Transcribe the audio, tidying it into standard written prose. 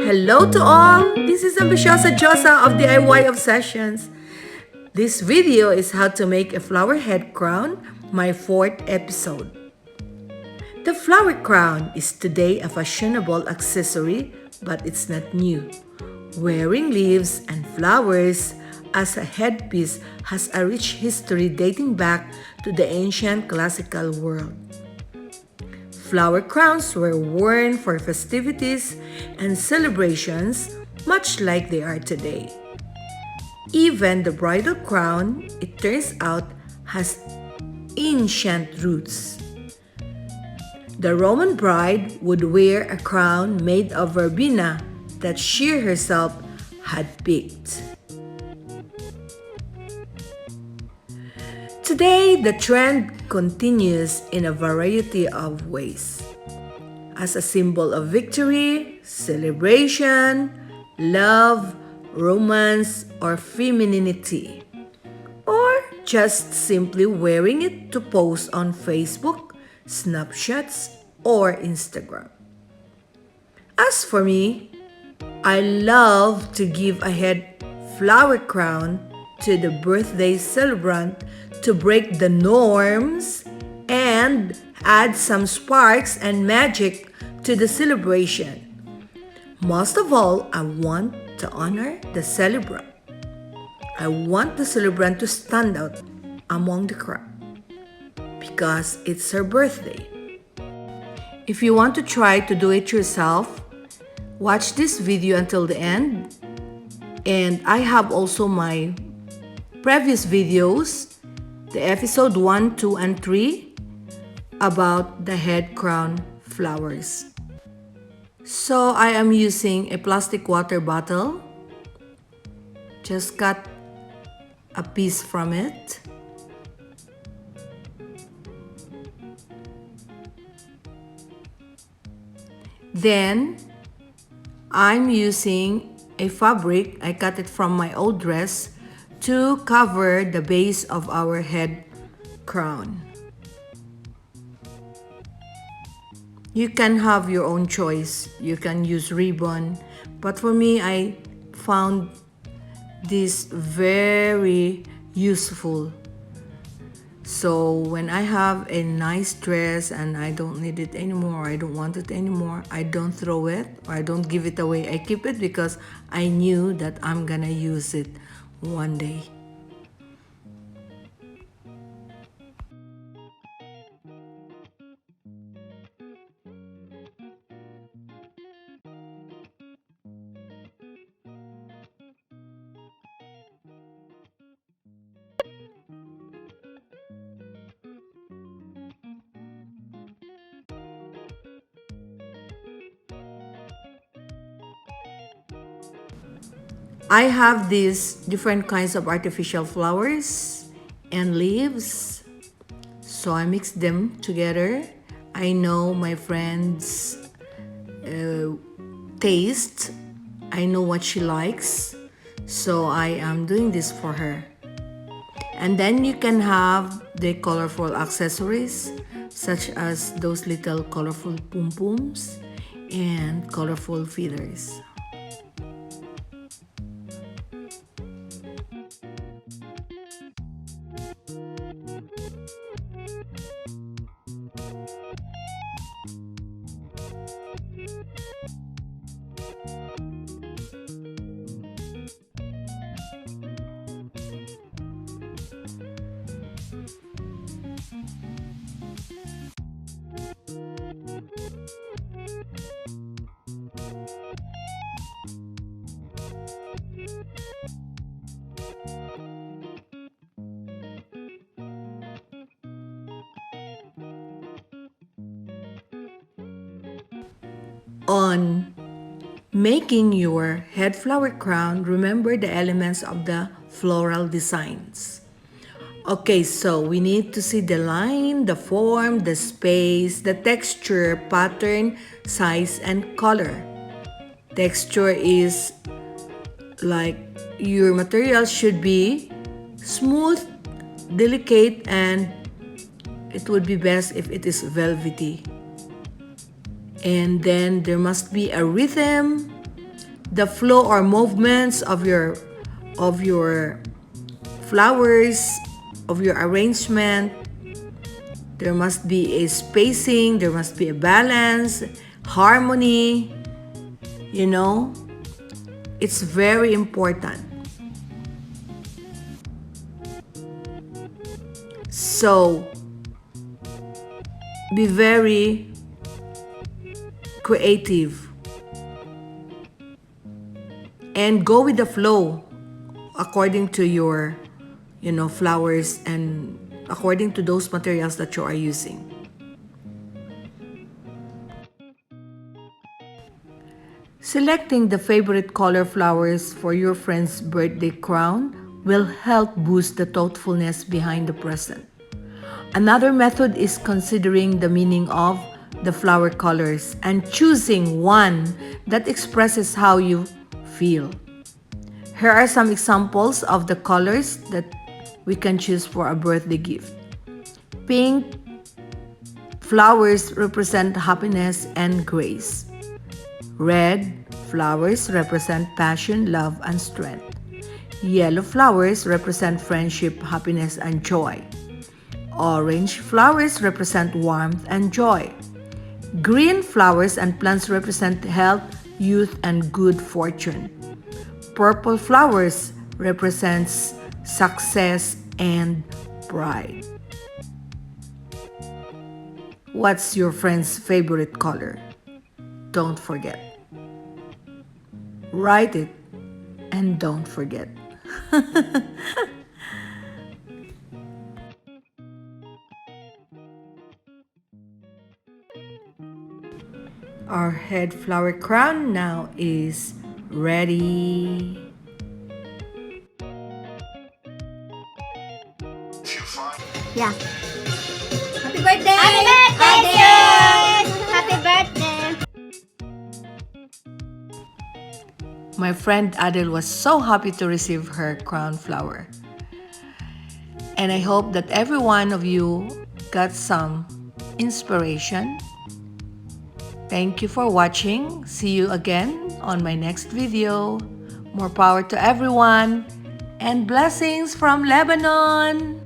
Hello to all! This is Ambitiosa Josa of DIY Obsessions. This video is how to make a flower head crown, my fourth episode. The flower crown is today a fashionable accessory, but it's not new. Wearing leaves and flowers as a headpiece has a rich history dating back to the ancient classical world. Flower crowns were worn for festivities and celebrations, much like they are today. Even the bridal crown, it turns out, has ancient roots. The Roman bride would wear a crown made of verbena that she herself had picked. Today, the trend continues in a variety of ways. As a symbol of victory, celebration, love, romance, or femininity. Or just simply wearing it to post on Facebook, Snapchats, or Instagram. As for me, I love to give a head flower crown to the birthday celebrant to break the norms and add some sparks and magic to the celebration. Most of all, I want to honor the celebrant. I want the celebrant to stand out among the crowd because it's her birthday. If you want to try to do it yourself, watch this video until the end. And I have also my previous videos, the episode 1, 2, and 3 about the head crown flowers. So I am using a plastic water bottle. Just cut a piece from it. Then I'm using a fabric. I cut it from my old dress to cover the base of our head crown. You can have your own choice. You can use ribbon, but for me, I found this very useful. So when I have a nice dress and I don't need it anymore, I don't want it anymore, I don't throw it or I don't give it away. I keep it because I knew that I'm gonna use it one day. I have these different kinds of artificial flowers and leaves, so I mix them together. I know my friend's taste. I know what she likes, so I am doing this for her. And then you can have the colorful accessories such as those little colorful pom-poms and colorful feathers. On making your head flower crown, remember the elements of the floral designs. Okay, so we need to see the line, the form, the space, the texture, pattern, size, and color. Texture is like your material should be smooth, delicate, and it would be best if it is velvety. And then there must be a rhythm, the flow or movements of your flowers, of your arrangement. There must be a spacing, there must be a balance, harmony, you know. It's very important. So, be very creative and go with the flow according to your, flowers and according to those materials that you are using. Selecting the favorite color flowers for your friend's birthday crown will help boost the thoughtfulness behind the present. Another method is considering the meaning of the flower colors and choosing one that expresses how you feel. Here are some examples of the colors that we can choose for a birthday gift. Pink flowers represent happiness and grace. Red flowers represent passion, love, and strength. Yellow flowers represent friendship, happiness, and joy. Orange flowers represent warmth and joy. Green flowers and plants represent health, youth, and good fortune. Purple flowers represents success and pride. What's your friend's favorite color? Don't forget. Write it and don't forget. Our head flower crown now is ready. Yeah. Happy birthday! Happy birthday! Happy birthday! My friend Adele was so happy to receive her crown flower. And I hope that every one of you got some inspiration. Thank you for watching. See you again on my next video. More power to everyone and blessings from Lebanon.